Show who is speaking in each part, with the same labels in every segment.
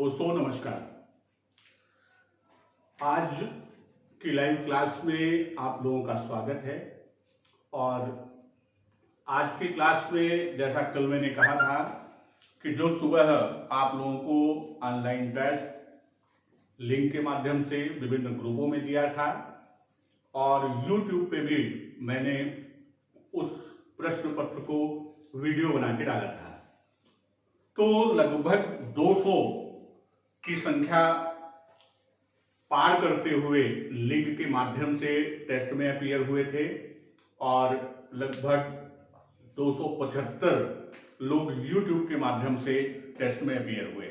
Speaker 1: दोस्तों नमस्कार। आज की लाइव क्लास में आप लोगों का स्वागत है। और आज की क्लास में जैसा कल मैंने कहा था कि जो सुबह आप लोगों को ऑनलाइन टेस्ट लिंक के माध्यम से विभिन्न ग्रुपों में दिया था और YouTube पे भी मैंने उस प्रश्न पत्र को वीडियो बना के डाला था, तो लगभग 200 की संख्या पार करते हुए लिंक के माध्यम से टेस्ट में अपीयर हुए थे और लगभग 275 लोग YouTube के माध्यम से टेस्ट में अपीयर हुए।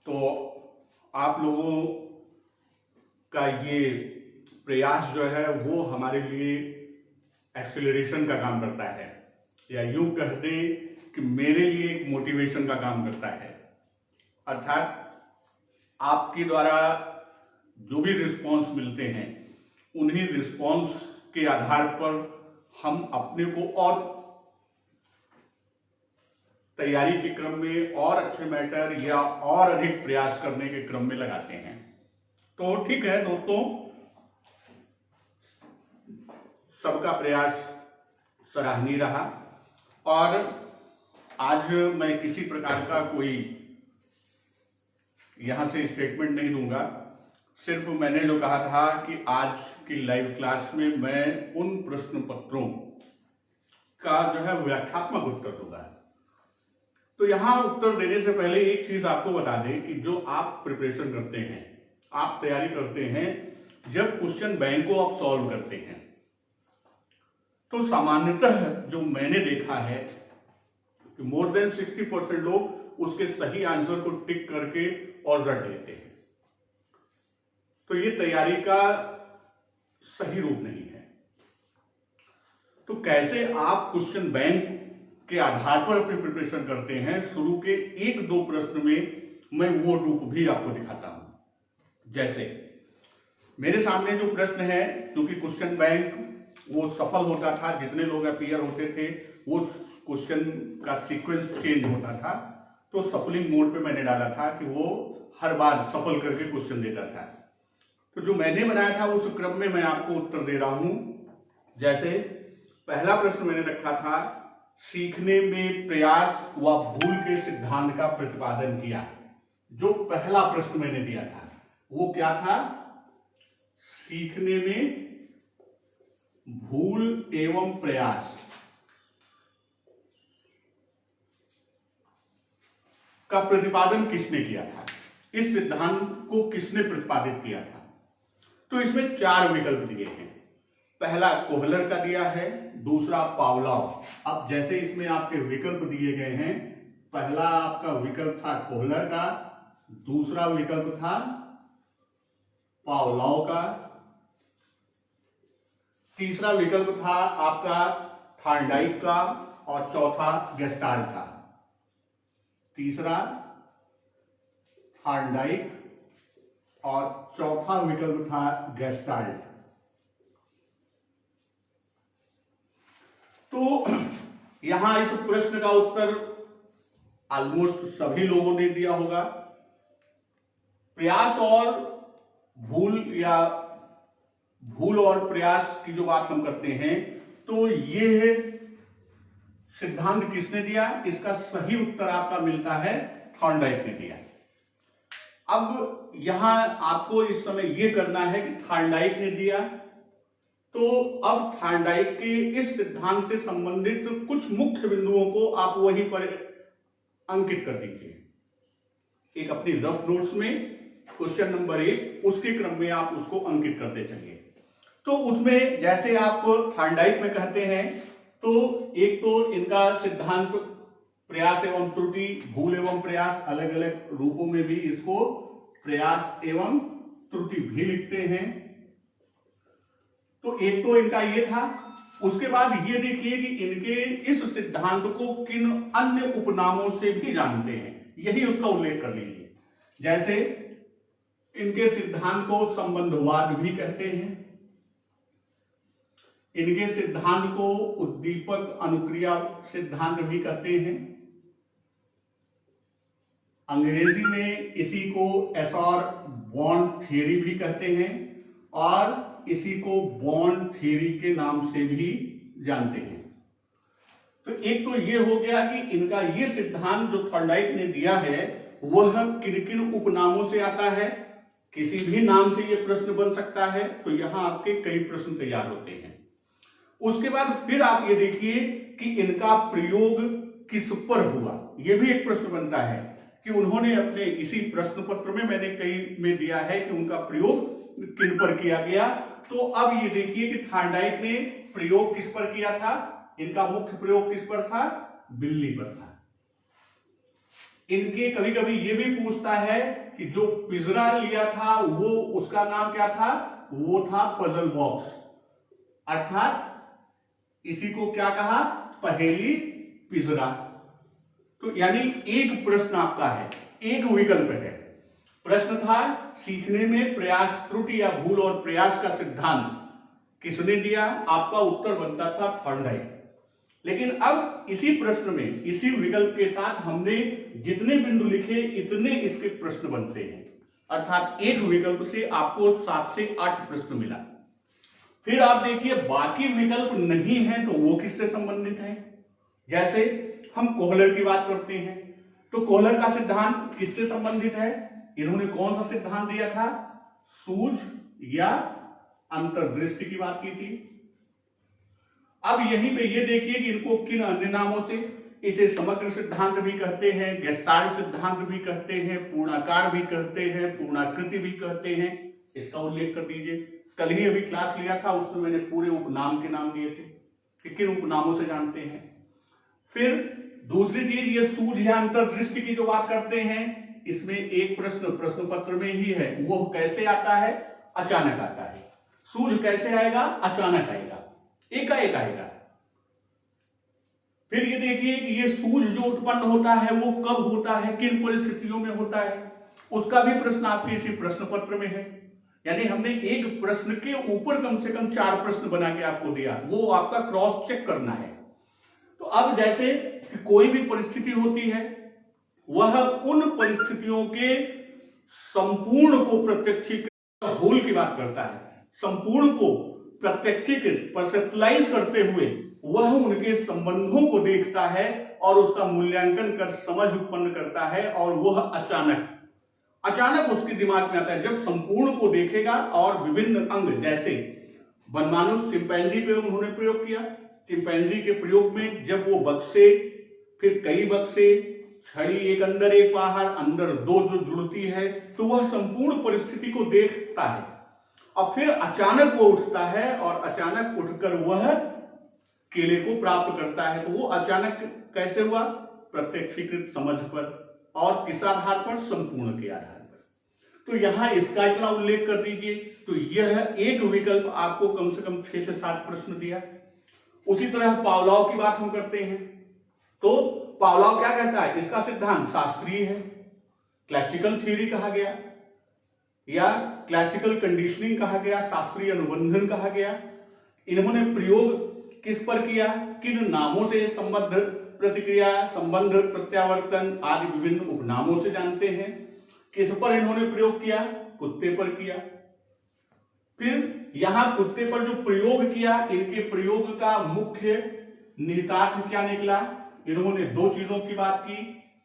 Speaker 1: तो आप लोगों का ये प्रयास जो है वो हमारे लिए एक्सेलरेशन का काम करता है, या यूं कह दें कि मेरे लिए एक मोटिवेशन का काम करता है। अर्थात आपके द्वारा जो भी रिस्पॉन्स मिलते हैं उन्हीं रिस्पॉन्स के आधार पर हम अपने को और तैयारी के क्रम में और अच्छे मैटर या और अधिक प्रयास करने के क्रम में लगाते हैं। तो ठीक है दोस्तों, सबका प्रयास सराहनीय रहा और आज मैं किसी प्रकार का कोई यहां से स्टेटमेंट नहीं दूंगा। सिर्फ मैंने जो कहा था कि आज की लाइव क्लास में मैं उन प्रश्न पत्रों का जो है व्याख्यात्मक उत्तर दूंगा। तो यहां उत्तर देने से पहले एक चीज आपको बता दें कि जो आप प्रिपरेशन करते हैं, आप तैयारी करते हैं, जब क्वेश्चन बैंक को आप सॉल्व करते हैं तो सामान्यतः जो मैंने देखा है कि मोर देन 60% लोग उसके सही आंसर को टिक करके और रट लेते हैं। तो ये तैयारी का सही रूप नहीं है। तो कैसे आप क्वेश्चन बैंक के आधार पर अपनी प्रिपरेशन करते हैं, शुरू के 1-2 प्रश्न में मैं वो रूप भी आपको दिखाता हूं। जैसे मेरे सामने जो प्रश्न है, क्योंकि क्वेश्चन बैंक वो सफल होता था, जितने लोग अपीयर होते थे वो क्वेश्चन का सीक्वेंस चेंज होता था, तो सफलिंग मोड पे मैंने डाला था कि वो हर बार सफल करके क्वेश्चन देता था। तो जो मैंने बनाया था उस क्रम में मैं आपको उत्तर दे रहा हूं। जैसे पहला प्रश्न मैंने रखा था, सीखने में प्रयास व भूल के सिद्धांत का प्रतिपादन किया। जो पहला प्रश्न मैंने दिया था वो क्या था? सीखने में भूल एवं प्रयास का प्रतिपादन किसने किया था, इस सिद्धांत को किसने प्रतिपादित किया था? तो इसमें 4 विकल्प दिए हैं। पहला कोहलर का दिया है, दूसरा पावलॉव। अब जैसे इसमें आपके विकल्प दिए गए हैं, पहला आपका विकल्प था कोहलर का, दूसरा विकल्प था पावलॉव का, तीसरा विकल्प था आपका थॉर्नडाइक का और चौथा गेस्टाल्ट का। तीसरा थॉर्नडाइक और चौथा विकल्प था गेस्टाल्ट। तो यहां इस प्रश्न का उत्तर ऑलमोस्ट सभी लोगों ने दिया होगा। प्रयास और भूल या भूल और प्रयास की जो बात हम करते हैं, तो ये सिद्धांत किसने दिया? इसका सही उत्तर आपका मिलता है थॉर्नडाइक ने दिया। अब यहां आपको इस समय यह करना है कि थॉर्नडाइक ने दिया, तो अब थॉर्नडाइक के इस सिद्धांत से संबंधित कुछ मुख्य बिंदुओं को आप वहीं पर अंकित कर दीजिए। एक अपनी रफ नोट्स में क्वेश्चन नंबर 1 उसके क्रम में आप उसको अंकित करते चलिए। तो उसमें जैसे आप थॉर्नडाइक में कहते हैं, तो एक तो इनका सिद्धांत प्रयास एवं त्रुटि, भूल एवं प्रयास, अलग अलग रूपों में भी इसको प्रयास एवं त्रुटि भी लिखते हैं। तो एक तो इनका ये था। उसके बाद ये देखिए कि इनके इस सिद्धांत को किन अन्य उपनामों से भी जानते हैं, यही उसका उल्लेख कर लीजिए। जैसे इनके सिद्धांत को संबंधवाद भी कहते हैं, इनके सिद्धांत को उद्दीपक अनुक्रिया सिद्धांत भी कहते हैं, अंग्रेजी में इसी को एसआर बॉन्ड थ्योरी भी कहते हैं और इसी को बॉन्ड थ्योरी के नाम से भी जानते हैं। तो एक तो ये हो गया कि इनका ये सिद्धांत जो थॉर्नडाइक ने दिया है वह किन किन उपनामों से आता है, किसी भी नाम से ये प्रश्न बन सकता है। तो यहां आपके कई प्रश्न तैयार होते हैं। उसके बाद फिर आप ये देखिए कि इनका प्रयोग किस पर हुआ, यह भी एक प्रश्न बनता है कि उन्होंने अपने इसी प्रश्न पत्र में मैंने कई में दिया है कि उनका प्रयोग किन पर किया गया। तो अब ये देखिए कि थॉर्नडाइक ने प्रयोग किस पर किया था, इनका मुख्य प्रयोग किस पर था, बिल्ली पर था। इनके कभी कभी ये भी पूछता है कि जो पिंजरा लिया था वो उसका नाम क्या था, वो था पजल बॉक्स, अर्थात इसी को क्या कहा, पहेली पिंजरा। तो यानी एक प्रश्न आपका है, एक विकल्प है। प्रश्न था सीखने में प्रयास, त्रुटि या भूल और प्रयास का सिद्धांत किसने दिया, आपका उत्तर बनता था थॉर्नडाइक। लेकिन अब इसी प्रश्न में इसी विकल्प के साथ हमने जितने बिंदु लिखे इतने इसके प्रश्न बनते हैं, अर्थात एक विकल्प से आपको 7 से 8 प्रश्न मिला। फिर आप देखिए बाकी विकल्प नहीं है तो वो किससे संबंधित है। जैसे हम कोहलर की बात करते हैं तो कोहलर का सिद्धांत किससे संबंधित है, इन्होंने कौन सा सिद्धांत दिया था, सूझ या अंतर्दृष्टि की बात की थी। अब यहीं पे ये देखिए कि इनको किन अन्य नामों से, इसे समग्र सिद्धांत भी कहते हैं, गेस्टाल्ट सिद्धांत भी कहते हैं, पूर्णाकार भी कहते हैं, पूर्णाकृति भी कहते हैं, इसका उल्लेख कर दीजिए। कल ही अभी क्लास लिया था उसमें मैंने पूरे उपनाम के नाम दिए थे कि किन उपनामों से जानते हैं। फिर दूसरी चीज ये सूझ या अंतर्दृष्टि की जो बात करते हैं, इसमें एक प्रश्न पत्र में ही है, वो कैसे आता है, अचानक आता है। सूझ कैसे आएगा, अचानक आएगा, एकाएक आएगा। फिर ये देखिए कि ये सूझ जो उत्पन्न होता है वो कब होता है, किन परिस्थितियों में होता है, उसका भी प्रश्न आपके इसी प्रश्न पत्र में है। यानी हमने एक प्रश्न के ऊपर कम से कम 4 प्रश्न बना के आपको दिया, वो आपका क्रॉस चेक करना है। तो अब जैसे कि कोई भी परिस्थिति होती है वह उन परिस्थितियों के संपूर्ण को प्रत्यक्षीकृत, होल की बात करता है, संपूर्ण को प्रत्यक्षीकृत परसेप्टलाइज करते हुए वह उनके संबंधों को देखता है और उसका मूल्यांकन कर समझ उत्पन्न करता है, और वह अचानक उसके दिमाग में आता है जब संपूर्ण को देखेगा। और विभिन्न अंग, जैसे वनमानुष चिंपैंजी पे उन्होंने प्रयोग किया, चिंपैंजी के प्रयोग में जब वो बक्से, फिर कई बक्से, छड़ी एक अंदर एक बाहर, अंदर 2 जो जुड़ती है, तो वह संपूर्ण परिस्थिति को देखता है और फिर अचानक वो उठता है और अचानक उठकर वह केले को प्राप्त करता है। तो वो अचानक कैसे हुआ, प्रत्यक्षीकृत समझ पर, और किस आधार पर, संपूर्ण के आधार पर। तो यहां इसका इतना उल्लेख कर दीजिए। तो यह एक विकल्प आपको कम से कम 6 से 7 प्रश्न दिया। उसी तरह पावलोव की बात हम करते हैं तो पावलोव क्या कहता है, इसका सिद्धांत शास्त्रीय है, क्लासिकल थ्योरी कहा गया या क्लासिकल कंडीशनिंग कहा गया, शास्त्रीय अनुबंधन कहा गया। इन्होंने प्रयोग किस पर किया, किन नामों से संबद्ध प्रतिक्रिया, संबंध, प्रत्यावर्तन आदि विभिन्न उपनामों से जानते हैं। किस पर इन्होंने प्रयोग किया, कुत्ते पर किया। फिर यहां कुत्ते पर जो प्रयोग किया, इनके प्रयोग का मुख्य निहितार्थ क्या निकला, इन्होंने 2 चीजों की बात की,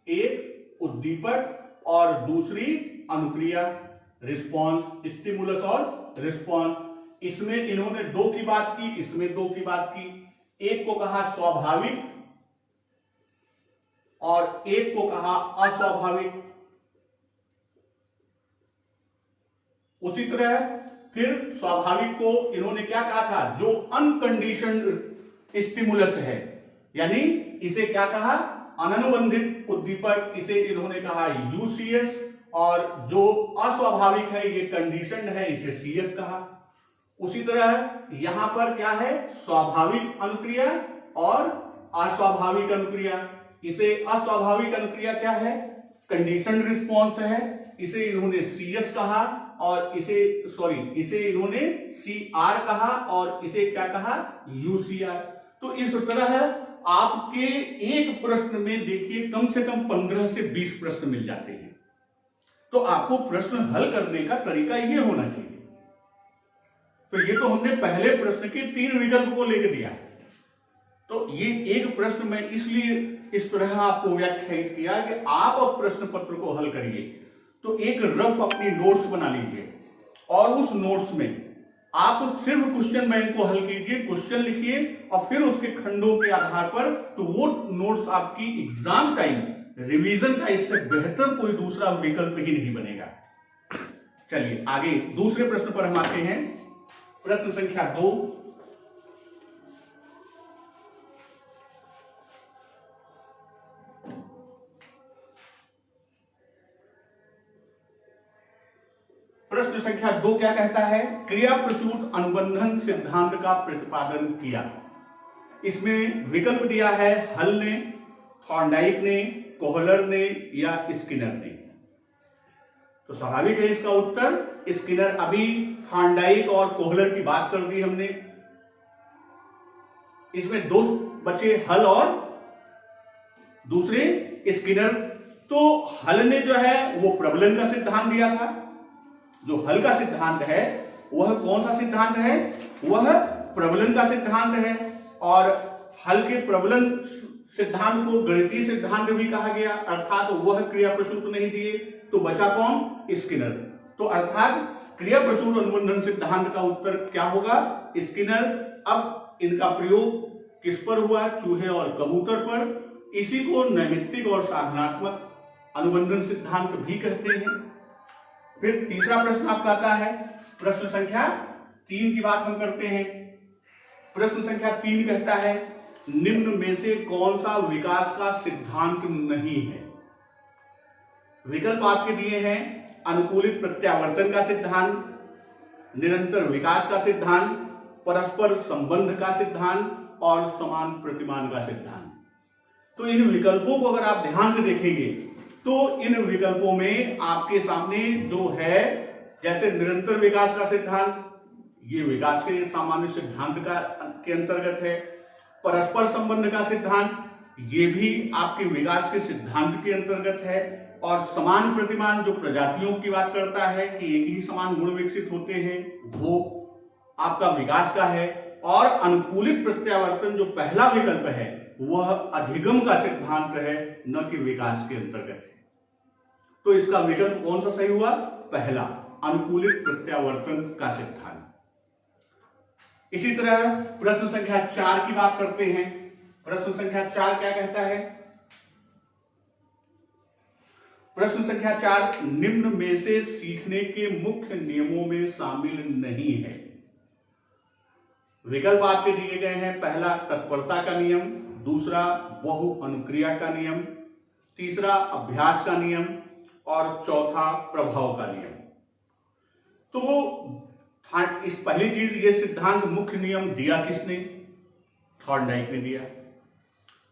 Speaker 1: एक उद्दीपक और दूसरी अनुक्रिया, रिस्पॉन्स, स्टिमुलस और रिस्पॉन्स। इसमें इन्होंने 2 की बात की, इसमें 2 की बात की। एक को कहा स्वाभाविक और एक को कहा अस्वाभाविक। उसी तरह फिर स्वाभाविक को इन्होंने क्या कहा था, जो अनकंडीशनड स्टिमुलस है, यानी इसे क्या कहा, अननुबंधित उद्दीपक, इसे इन्होंने कहा यूसीएस, और जो अस्वाभाविक है ये कंडीशनड है, इसे सीएस कहा। उसी तरह यहां पर क्या है, स्वाभाविक अनुक्रिया और अस्वाभाविक अनुक्रिया। इसे अस्वाभाविक अनुक्रिया क्या है, कंडीशनड रिस्पॉन्स है, इसे इन्होंने सीएस कहा, और इसे इन्होंने सीआर कहा, और इसे क्या कहा, यूसीआर। तो इस तरह आपके एक प्रश्न में देखिए कम से कम 15 से 20 प्रश्न मिल जाते हैं। तो आपको प्रश्न हल करने का तरीका ये होना चाहिए। तो ये तो हमने पहले प्रश्न के 3 विकल्प को लेकर दिया। तो ये एक प्रश्न में इसलिए इस तरह आपको व्याख्यायित किया कि आप अब प्रश्न पत्र को हल करिए। तो एक रफ अपनी नोट्स बना लीजिए और उस नोट्स में आप सिर्फ क्वेश्चन बैंक को हल कीजिए, क्वेश्चन लिखिए और फिर उसके खंडों के आधार पर तो वो नोट्स आपकी एग्जाम टाइम रिवीजन का इससे बेहतर कोई दूसरा विकल्प ही नहीं बनेगा। चलिए आगे दूसरे प्रश्न पर हम आते हैं। प्रश्न संख्या 2। प्रश्न संख्या 2 क्या कहता है? क्रिया प्रसूत अनुबंधन सिद्धांत का प्रतिपादन किया। इसमें विकल्प दिया है हल ने, थॉर्नडाइक ने, कोहलर ने या स्किनर ने। तो स्वाभाविक है इसका उत्तर स्किनर। अभी थॉर्नडाइक और कोहलर की बात कर दी हमने। इसमें 2 बचे, हल और दूसरे स्किनर। तो हल ने जो है वो प्रबलन का सिद्धांत दिया था। जो हल का सिद्धांत है वह कौन सा सिद्धांत है? वह प्रबलन का सिद्धांत है। और हल के प्रबलन सिद्धांत को गणितीय सिद्धांत भी कहा गया, अर्थात वह क्रिया प्रसूत नहीं दिए। तो बचा कौन? स्किनर। तो अर्थात क्रिया प्रसूत अनुबंधन सिद्धांत का उत्तर क्या होगा? स्किनर। अब इनका प्रयोग किस पर हुआ? चूहे और कबूतर पर। इसी को नैमित्तिक और साधनात्मक अनुबंधन सिद्धांत भी कहते हैं। फिर तीसरा प्रश्न आपका आता है। प्रश्न संख्या 3 की बात हम करते हैं। प्रश्न संख्या 3 कहता है निम्न में से कौन सा विकास का सिद्धांत नहीं है? विकल्प आपके दिए हैं अनुकूलित प्रत्यावर्तन का सिद्धांत, निरंतर विकास का सिद्धांत, परस्पर संबंध का सिद्धांत और समान प्रतिमान का सिद्धांत। तो इन विकल्पों को अगर आप ध्यान से देखेंगे तो इन विकल्पों में आपके सामने जो है, जैसे निरंतर विकास का सिद्धांत, ये विकास के सामान्य सिद्धांत के अंतर्गत है। परस्पर संबंध का सिद्धांत, ये भी आपके विकास के सिद्धांत के अंतर्गत है। और समान प्रतिमान जो प्रजातियों की बात करता है कि एक ही समान गुण विकसित होते हैं, वो आपका विकास का है। और अनुकूलित प्रत्यावर्तन जो पहला विकल्प है वह अधिगम का सिद्धांत है, न कि विकास के अंतर्गत है। तो इसका विकल्प कौन सा सही हुआ? पहला, अनुकूलित प्रत्यावर्तन का सिद्धांत। इसी तरह प्रश्न संख्या 4 की बात करते हैं। प्रश्न संख्या 4 क्या कहता है? प्रश्न संख्या 4 निम्न में से सीखने के मुख्य नियमों में शामिल नहीं है। विकल्प आपके दिए गए हैं। पहला तत्परता का नियम, दूसरा बहु अनुक्रिया का नियम, तीसरा अभ्यास का नियम और चौथा प्रभाव का नियम। तो इस पहली चीज, ये सिद्धांत मुख्य नियम दिया किसने? थॉर्नडाइक ने दिया।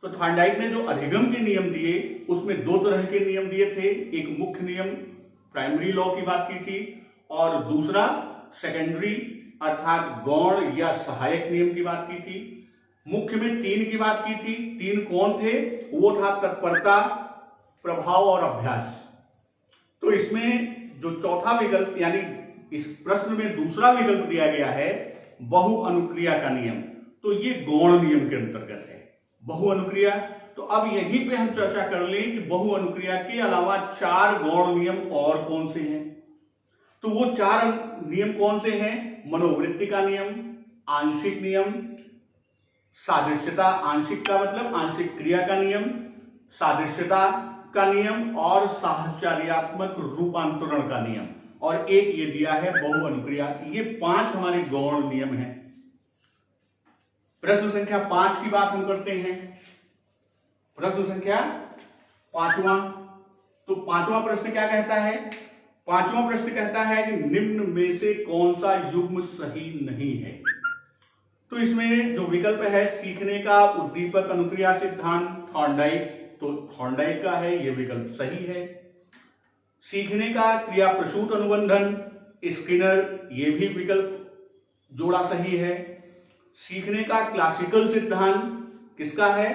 Speaker 1: तो थॉर्नडाइक ने जो अधिगम के नियम दिए उसमें 2 तरह के नियम दिए थे। एक मुख्य नियम प्राइमरी लॉ की बात की थी और दूसरा सेकेंडरी अर्थात गौण या सहायक नियम की बात की थी। मुख्य में 3 की बात की थी। 3 कौन थे? वो था तत्परता, प्रभाव और अभ्यास। तो इसमें जो चौथा विकल्प यानी इस प्रश्न में दूसरा विकल्प दिया गया है बहु अनुक्रिया का नियम, तो ये गौण नियम के अंतर्गत है। बहु अनुक्रिया, तो अब यहीं पे हम चर्चा कर लें कि बहु अनुक्रिया के अलावा 4 गौण नियम और कौन से हैं। तो वो 4 नियम कौन से हैं? मनोवृत्ति का नियम, आंशिक नियम, सादृश्यता, आंशिक का मतलब आंशिक क्रिया का नियम, सादृश्यता का नियम और साहचर्यात्मक रूपांतरण का नियम। और एक ये दिया है बहु अनुक्रिया। ये 5 हमारे गौण नियम हैं। प्रश्न संख्या 5 की बात हम करते हैं। प्रश्न संख्या 5वां। तो 5वां प्रश्न क्या कहता है? 5वां प्रश्न कहता है कि निम्न में से कौन सा युग्म सही नहीं है? तो इसमें जो विकल्प है सीखने का उद्दीपक अनुक्रिया सिद्धांत थॉर्नडाइक, तो थॉर्नडाइक का है, यह विकल्प सही है। सीखने का क्रिया प्रसूत अनुबंधन स्किनर, ये भी विकल्प जोड़ा सही है। सीखने का क्लासिकल सिद्धांत किसका है?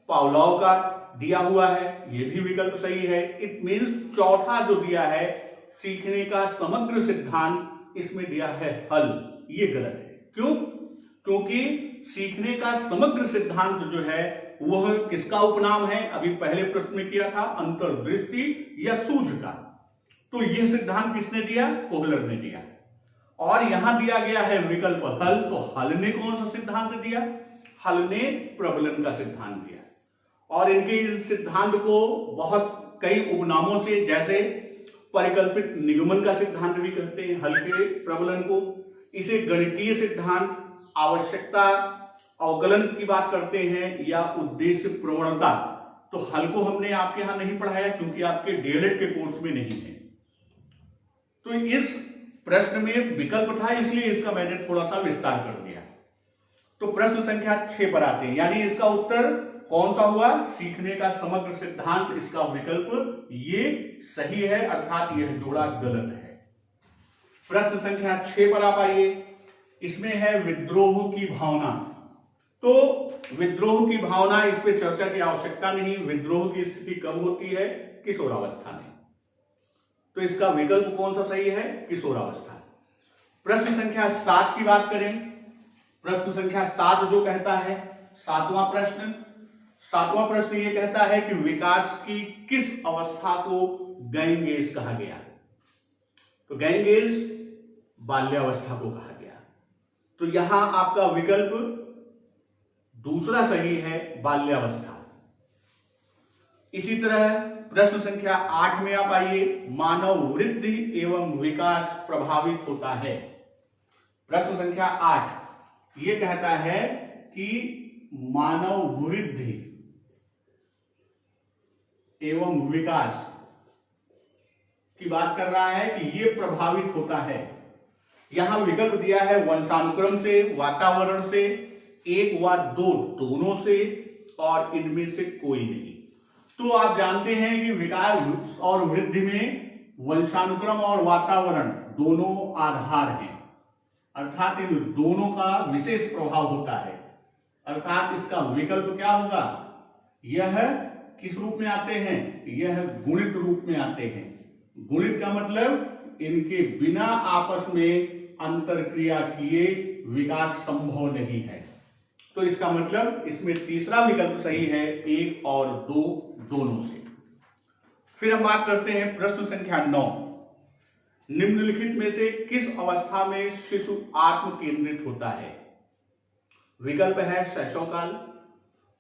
Speaker 1: पावलोव का दिया हुआ है, ये भी विकल्प सही है। इट मीन्स चौथा जो दिया है सीखने का समग्र सिद्धांत, इसमें दिया है हल, ये गलत है। क्यों? क्योंकि सीखने का समग्र सिद्धांत जो है वह किसका उपनाम है? अभी पहले प्रश्न में किया था, अंतर्दृष्टि या सूझ का। तो यह सिद्धांत किसने दिया? कोहलर ने दिया। और यहां दिया गया है विकल्प हल, तो हल ने कौन सा सिद्धांत दिया? हल ने प्रबलन का सिद्धांत दिया। और इनके इस सिद्धांत को बहुत कई उपनामों से, जैसे परिकल्पित निगमन का सिद्धांत भी कहते हैं हल के प्रबलन को। इसे गणितीय सिद्धांत, आवश्यकता अवकलन की बात करते हैं, या उद्देश्य प्रवणता। तो हल को हमने आपके यहां नहीं पढ़ाया क्योंकि आपके डीएलएड के कोर्स में नहीं है। तो इस प्रश्न में विकल्प था, इसलिए इसका मैंने थोड़ा सा विस्तार कर दिया। तो प्रश्न संख्या 6 पर आते हैं, यानी इसका उत्तर कौन सा हुआ? सीखने का समग्र सिद्धांत, इसका विकल्प ये सही है, अर्थात यह जोड़ा गलत है। प्रश्न संख्या 6 पर आप आइए, इसमें है विद्रोह की भावना। तो विद्रोह की भावना, इस पर चर्चा की आवश्यकता नहीं। विद्रोह की स्थिति कब होती है? किशोरावस्था में। तो इसका विकल्प कौन सा सही है? किशोरावस्था। प्रश्न संख्या 7 की बात करें, प्रश्न संख्या 7 जो कहता है, सातवां प्रश्न ये कहता है कि विकास की किस अवस्था को गैंगेज कहा गया? तो गैंगेज बाल्यावस्था को कहा गया। तो यहां आपका विकल्प दूसरा सही है, बाल्यावस्था। इसी तरह प्रश्न संख्या 8 में आप आइए, मानव वृद्धि एवं विकास प्रभावित होता है। प्रश्न संख्या 8 ये कहता है कि मानव वृद्धि एवं विकास की बात कर रहा है कि ये प्रभावित होता है। यहां विकल्प दिया है वंशानुक्रम से, वातावरण से, एक व दो दोनों से, और इनमें से कोई नहीं। तो आप जानते हैं कि विकास और वृद्धि में वंशानुक्रम और वातावरण दोनों आधार हैं, अर्थात इन दोनों का विशेष प्रभाव होता है। अर्थात इसका विकल्प क्या होगा? यह किस रूप में आते हैं? यह गुणित रूप में आते हैं। गुणित का मतलब इनके बिना आपस में अंतरक्रिया किए विकास संभव नहीं है। तो इसका मतलब इसमें तीसरा विकल्प सही है, 1 और 2 दोनों से। फिर हम बात करते हैं प्रश्न संख्या 9, निम्नलिखित में से किस अवस्था में शिशु आत्म केंद्रित होता है? विकल्प है शैशवकाल,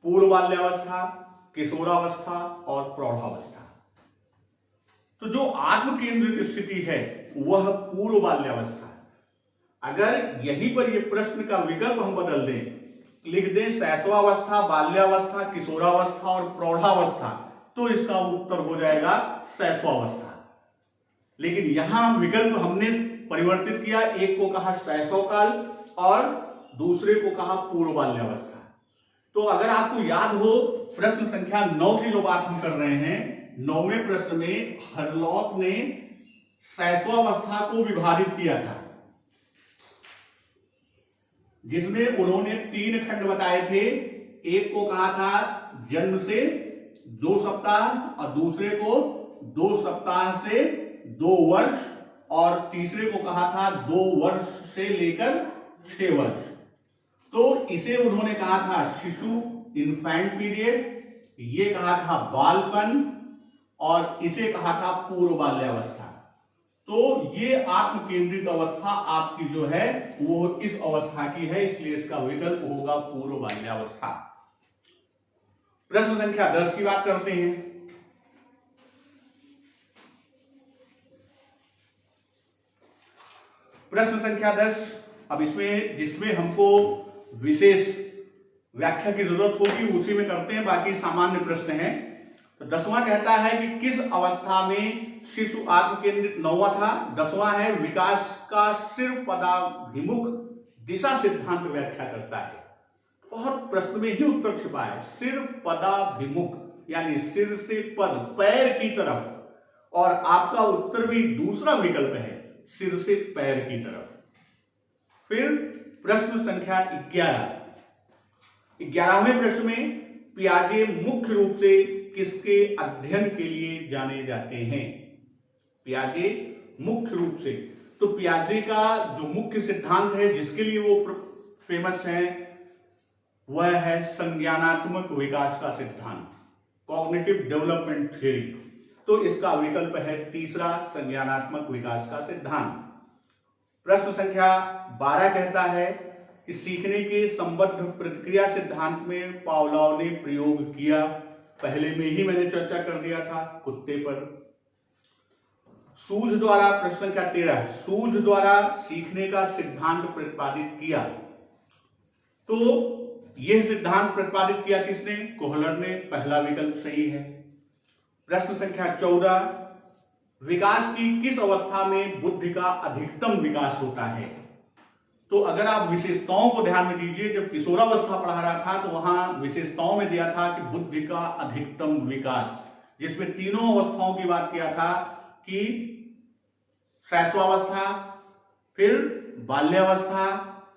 Speaker 1: पूर्व बाल्यावस्था, किशोरावस्था और प्रौढ़ावस्था। तो जो आत्म केंद्रित स्थिति है वह पूर्व बाल्यावस्था। अगर यहीं पर यह प्रश्न का विकल्प हम बदल दें, लिख दें शैशवावस्था, बाल्यावस्था, किशोरावस्था और प्रौढ़ावस्था, तो इसका उत्तर हो जाएगा शैशवावस्था। लेकिन यहां विकल्प हमने परिवर्तित किया, एक को कहा शैशवकाल और दूसरे को कहा पूर्व बाल्यावस्था। तो अगर आपको याद हो, प्रश्न संख्या 9 की जो बात हम कर रहे हैं, 9वें प्रश्न में हरलॉक ने शैशवावस्था को विभाजित किया था, जिसमें उन्होंने 3 खंड बताए थे। एक को कहा था जन्म से 2 सप्ताह और दूसरे को 2 सप्ताह से 2 वर्ष और तीसरे को कहा था 2 वर्ष से लेकर 6 वर्ष। तो इसे उन्होंने कहा था शिशु, इन्फेंट पीरियड, ये कहा था बालपन और इसे कहा था पूर्व बाल्यावस्था। तो ये आत्म केंद्रित अवस्था आपकी जो है वो इस अवस्था की है, इसलिए इसका विकल्प होगा पूर्व बाल्यावस्था। प्रश्न संख्या 10 की बात करते हैं। प्रश्न संख्या 10, अब इसमें जिसमें हमको विशेष व्याख्या की जरूरत होगी उसी में करते हैं, बाकी सामान्य प्रश्न है। तो 10वां कहता है कि किस अवस्था में शिशु आत्म केंद्रित, 9वां था, 10वां है विकास का सिर पदाभिमुख दिशा सिद्धांत व्याख्या करता है। बहुत प्रश्न में ही उत्तर छिपा है, सिर पदाभिमुख यानी सिर से पद, पैर की तरफ, और आपका उत्तर भी दूसरा विकल्प है, सिर से पैर की तरफ। फिर प्रश्न संख्या 11, 11वें प्रश्न में पियाजे मुख्य रूप से किसके अध्ययन के लिए जाने जाते हैं? पियाजे मुख्य रूप से, तो पियाजे का जो मुख्य सिद्धांत है जिसके लिए वो फेमस है वह है संज्ञानात्मक विकास का सिद्धांत, कॉग्निटिव डेवलपमेंट थ्योरी। तो इसका विकल्प है तीसरा, संज्ञानात्मक विकास का सिद्धांत। प्रश्न संख्या 12 कहता है कि सीखने के संबद्ध प्रतिक्रिया सिद्धांत में पावलोव ने प्रयोग किया, पहले में ही मैंने चर्चा कर दिया था, कुत्ते पर। सूझ द्वारा, प्रश्न संख्या 13, सूझ द्वारा सीखने का सिद्धांत प्रतिपादित किया। तो यह सिद्धांत प्रतिपादित किया किसने? कोहलर ने, पहला विकल्प सही है। प्रश्न संख्या 14, विकास की किस अवस्था में बुद्धि का अधिकतम विकास होता है? तो अगर आप विशेषताओं को ध्यान में दीजिए, जब किशोरावस्था पढ़ा रहा था तो वहां विशेषताओं में दिया था कि बुद्धि का अधिकतम विकास, जिसमें तीनों अवस्थाओं की बात किया था कि शैशवावस्था, फिर बाल्यावस्था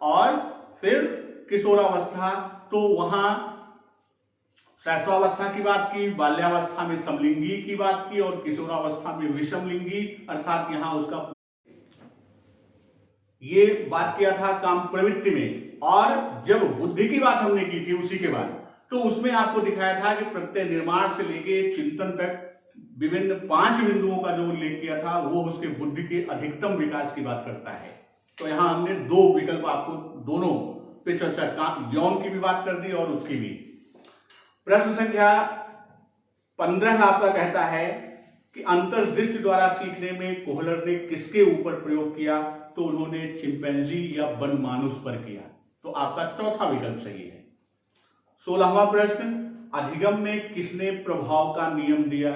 Speaker 1: और फिर किशोरावस्था। तो वहां शैशवावस्था की बात की, बाल्यावस्था में समलिंगी की बात की और किशोरावस्था में विषमलिंगी, अर्थात यहां उसका ये बात किया था काम प्रवृत्ति में। और जब बुद्धि की बात हमने की थी उसी के बाद, तो उसमें आपको दिखाया था कि प्रत्यय निर्माण से लेके चिंतन तक विभिन्न 5 बिंदुओं का जो उल्लेख किया था वो उसके बुद्धि के अधिकतम विकास की बात करता है। तो यहां हमने 2 विकल्प आपको दोनों पे चर्चा, यौन की भी बात कर दी और उसकी भी। प्रश्न संख्या 15 आपका कहता है कि अंतर्दृष्टि द्वारा सीखने में कोहलर ने किसके ऊपर प्रयोग किया? तो उन्होंने चिंपैंजी या बनमानुस पर किया। तो आपका चौथा विकल्प सही है। 16वां प्रश्न, अधिगम में किसने प्रभाव का नियम दिया?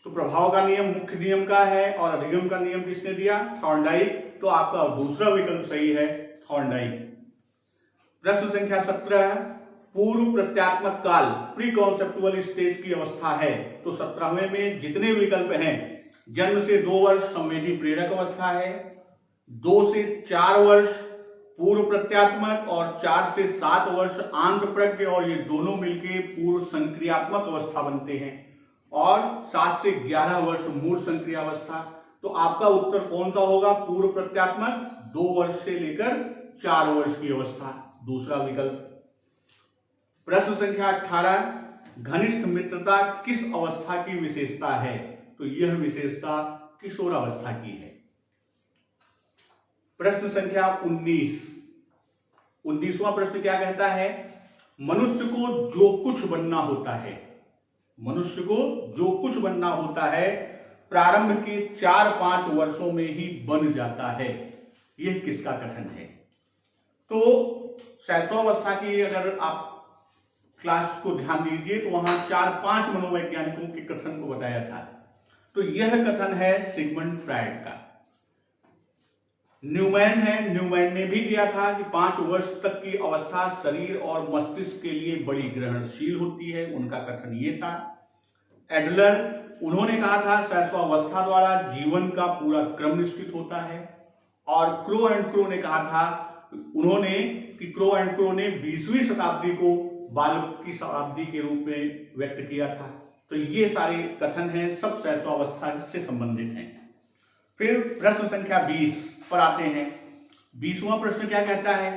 Speaker 1: तो प्रभाव का नियम मुख्य नियम का है और अधिगम का नियम किसने दिया? थॉर्नडाइक। तो आपका दूसरा विकल्प सही है, थॉर्नडाइक। प्रश्न संख्या 17, पूर्व प्रत्यात्मक काल, प्री कॉन्सेप्चुअल स्टेज की अवस्था है। तो 17वें में जितने विकल्प हैं, जन्म से 2 वर्ष संवेदी प्रेरक अवस्था है, 2 से 4 वर्ष पूर्व प्रत्यात्मक और 4 से 7 वर्ष आंत प्रज्ञ, और ये दोनों मिलके पूर्व संक्रियात्मक अवस्था बनते हैं, और 7 से 11 वर्ष मूल संक्रियावस्था। तो आपका उत्तर कौन सा होगा? पूर्व प्रत्यात्मक 2 वर्ष से लेकर 4 वर्ष की अवस्था, दूसरा विकल्प। प्रश्न संख्या 18, घनिष्ठ मित्रता किस अवस्था की विशेषता है? तो यह विशेषता किशोरावस्था की है। प्रश्न संख्या 19वां प्रश्न क्या कहता है? मनुष्य को जो कुछ बनना होता है, मनुष्य को जो कुछ बनना होता है प्रारंभ के 4-5 वर्षों में ही बन जाता है। यह किसका कथन है? तो शैशवावस्था की अगर आप क्लास को ध्यान दीजिए तो वहां 4-5 मनोवैज्ञानिकों के कथन को बताया था। तो यह कथन है सिगमंड फ्रायड का। न्यूमैन है, न्यूमैन ने भी दिया था कि 5 वर्ष तक की अवस्था शरीर और मस्तिष्क के लिए बड़ी ग्रहणशील होती है, उनका कथन ये था। एडलर, उन्होंने कहा था शैशवावस्था द्वारा जीवन का पूरा क्रम निश्चित होता है। और क्रो एंड क्रो ने कहा था, उन्होंने कि क्रो एंड क्रो ने 20वीं शताब्दी को बालक की शताब्दी के रूप में व्यक्त किया था। तो ये सारे कथन हैं, सब शैशवावस्था से संबंधित हैं। फिर प्रश्न संख्या 20 पर आते हैं। 20वां प्रश्न क्या कहता है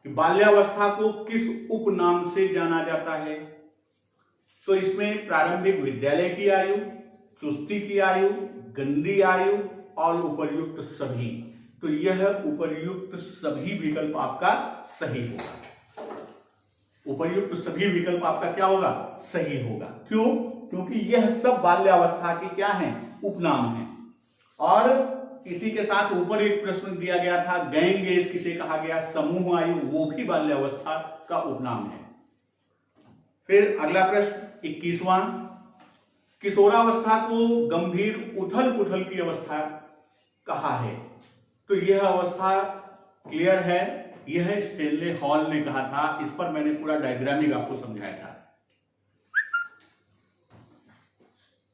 Speaker 1: कि बाल्यावस्था को किस उपनाम से जाना जाता है? तो इसमें प्रारंभिक विद्यालय की आयु, चुस्ती की आयु, गंदी आयु और उपर्युक्त सभी। तो यह उपर्युक्त सभी विकल्प आपका सही होगा। उपर्युक्त सभी विकल्प आपका क्या होगा? सही होगा। क्यों? क्योंकि यह सब बाल्यावस्था की क्या है? उपनाम है। और इसी के साथ ऊपर एक प्रश्न दिया गया था, गैंग एज किसे कहा गया? समूह आयु, वो भी बाल्यावस्था का उपनाम है। फिर अगला प्रश्न 21वां, किशोरावस्था को गंभीर उथल पुथल की अवस्था कहा है। तो यह अवस्था क्लियर है, यह स्टेनले हॉल ने कहा था। इस पर मैंने पूरा डायग्रामिक आपको समझाया था।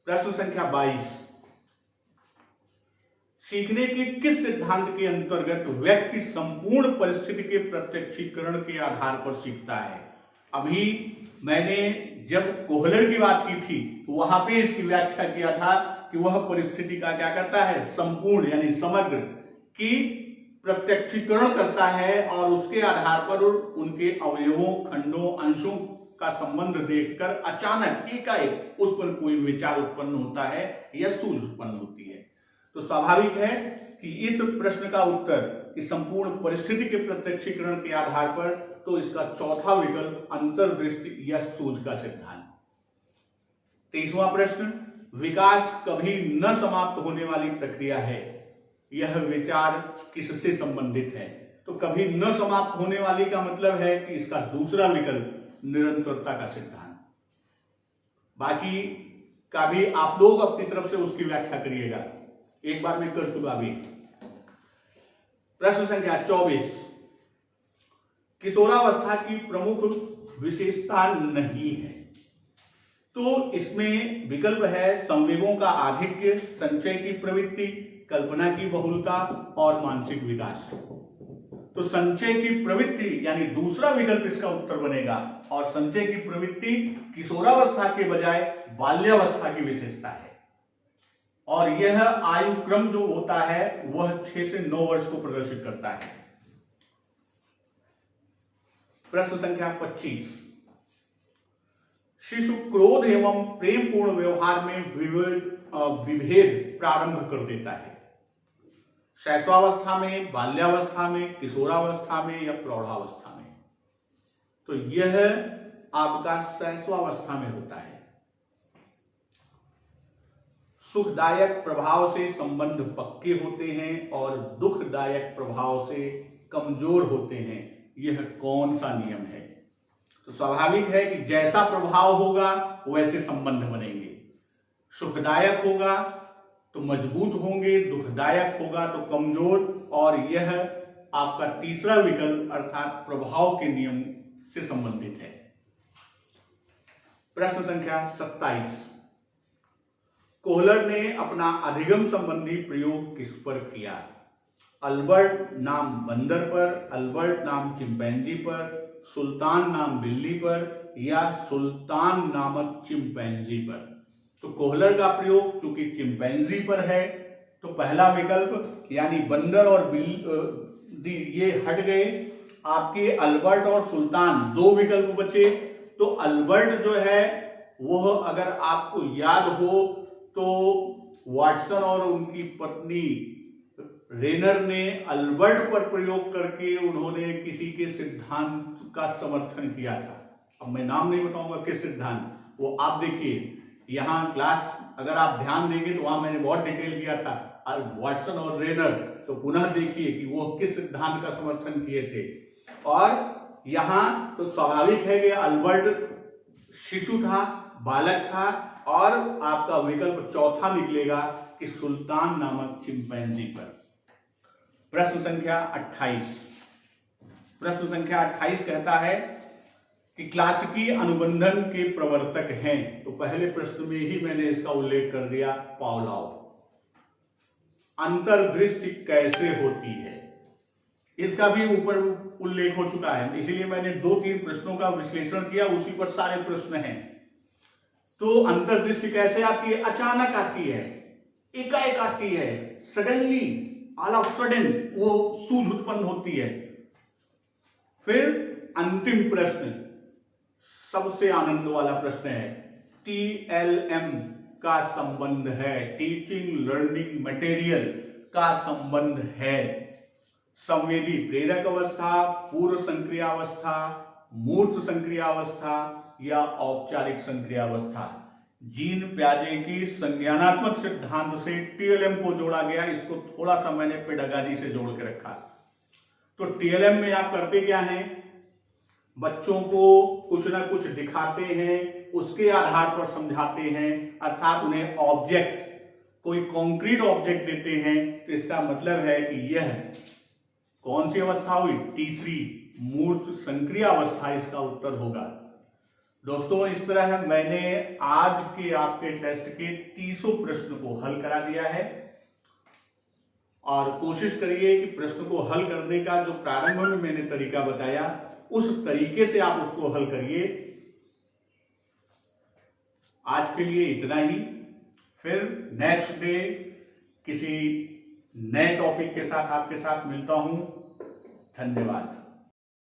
Speaker 1: प्रश्न संख्या 22, सीखने के किस सिद्धांत के अंतर्गत व्यक्ति संपूर्ण परिस्थिति के प्रत्यक्षीकरण के आधार पर सीखता है? अभी मैंने जब कोहलर की बात की थी तो वहां पे इसकी व्याख्या किया था कि वह परिस्थिति का क्या करता है, संपूर्ण यानी समग्र की प्रत्यक्षीकरण करता है और उसके आधार पर उनके अवयवों, खंडों, अंशों का संबंध देखकर अचानक एकाएक उस पर कोई विचार उत्पन्न होता है या सूझ उत्पन्न होती है। तो स्वाभाविक है कि इस प्रश्न का उत्तर कि संपूर्ण परिस्थिति के प्रत्यक्षीकरण के आधार पर, तो इसका चौथा विकल्प अंतर्दृष्टि या सूझ का सिद्धांत। 23वां प्रश्न, विकास कभी न समाप्त होने वाली प्रक्रिया है, यह विचार किससे संबंधित है? तो कभी न समाप्त होने वाली का मतलब है कि इसका दूसरा विकल्प निरंतरता का सिद्धांत। बाकी का भी आप लोग अपनी तरफ से उसकी व्याख्या करिएगा, एक बार मैं कर चुका अभी। प्रश्न संख्या 24, किशोरावस्था की प्रमुख विशेषता नहीं है, तो इसमें विकल्प है संवेगों का आधिक्य, संचय की प्रवृत्ति, कल्पना की बहुलता और मानसिक विकास। तो संचय की प्रवृत्ति यानी दूसरा विकल्प इसका उत्तर बनेगा, और संचय की प्रवृत्ति किशोरावस्था के बजाय बाल्यावस्था की विशेषता है, और यह आयु क्रम जो होता है वह 6 से 9 वर्ष को प्रदर्शित करता है। प्रश्न संख्या 25, शिशु क्रोध एवं प्रेम पूर्ण व्यवहार में विभेद प्रारंभ कर देता है, शैशवावस्था में, बाल्यावस्था में, किशोरावस्था में या प्रौढ़ावस्था में? तो यह आपका शैशवावस्था में होता है। सुखदायक प्रभाव से संबंध पक्के होते हैं और दुखदायक प्रभाव से कमजोर होते हैं, यह कौन सा नियम है? तो स्वाभाविक है कि जैसा प्रभाव होगा वैसे संबंध बनेंगे। सुखदायक होगा तो मजबूत होंगे, दुखदायक होगा तो कमजोर, और यह आपका तीसरा विकल्प अर्थात प्रभाव के नियम से संबंधित है। प्रश्न संख्या 27, कोहलर ने अपना अधिगम संबंधी प्रयोग किस पर किया? अल्बर्ट नाम बंदर पर, अल्बर्ट नाम चिंपैंजी पर, सुल्तान नाम बिल्ली पर या सुल्तान नामक चिंपैंजी पर? तो कोहलर का प्रयोग चूंकि चिंपैंजी पर है तो पहला विकल्प यानी बंदर और बिल्ली ये हट गए, आपके अल्बर्ट और सुल्तान दो विकल्प बचे। तो अल्बर्ट जो है वह अगर आपको याद हो तो वाटसन और उनकी पत्नी रेनर ने अल्बर्ट पर प्रयोग करके उन्होंने किसी के सिद्धांत का समर्थन किया था। अब मैं नाम नहीं बताऊंगा किस सिद्धांत, वो आप देखिए यहाँ क्लास अगर आप ध्यान देंगे तो वहां मैंने बहुत डिटेल किया था वाटसन और रेनर, तो पुनः देखिए कि वो किस सिद्धांत का समर्थन किए थे। और यहाँ तो स्वाभाविक है कि अल्बर्ट शिशु था, बालक था, और आपका विकल्प चौथा निकलेगा कि सुल्तान नामक चिंपैंजी पर। प्रश्न संख्या 28, प्रश्न संख्या 28 कहता है कि क्लासिकी अनुबंधन के प्रवर्तक हैं, तो पहले प्रश्न में ही मैंने इसका उल्लेख कर दिया, पावलोव। अंतर्दृष्टि कैसे होती है इसका भी ऊपर उल्लेख हो चुका है, इसीलिए मैंने 2-3 प्रश्नों का विश्लेषण किया, उसी पर सारे प्रश्न हैं। तो अंतर्दृष्टि कैसे आती है? अचानक आती है, एकाएक आती है, सडनली, ऑल ऑफ सडन वो सूझ उत्पन्न होती है। फिर अंतिम प्रश्न सबसे आनंद वाला प्रश्न है, TLM का संबंध है, टीचिंग लर्निंग मटेरियल का संबंध है। संवेदी प्रेरक अवस्था, पूर्व संक्रियावस्था, मूर्त संक्रियावस्था या औपचारिक संक्रियावस्था। जीन प्याजे की संज्ञानात्मक सिद्धांत से TLM को जोड़ा गया, इसको थोड़ा सा मैंने पेडागॉजी से जोड़ के रखा। तो TLM में आप करते क्या हैं, बच्चों को कुछ ना कुछ दिखाते हैं, उसके आधार पर समझाते हैं, अर्थात उन्हें ऑब्जेक्ट, कोई कॉन्क्रीट ऑब्जेक्ट देते हैं। तो इसका मतलब है कि यह कौन सी अवस्था हुई? तीसरी मूर्त संक्रिया अवस्था इसका उत्तर होगा। दोस्तों इस तरह मैंने आज के आपके टेस्ट के 30 प्रश्न को हल करा दिया है। और कोशिश करिए कि प्रश्न को हल करने का जो प्रारंभ में मैंने तरीका बताया उस तरीके से आप उसको हल करिए। आज के लिए इतना ही, फिर नेक्स्ट डे किसी नए टॉपिक के साथ आपके साथ मिलता हूं। धन्यवाद।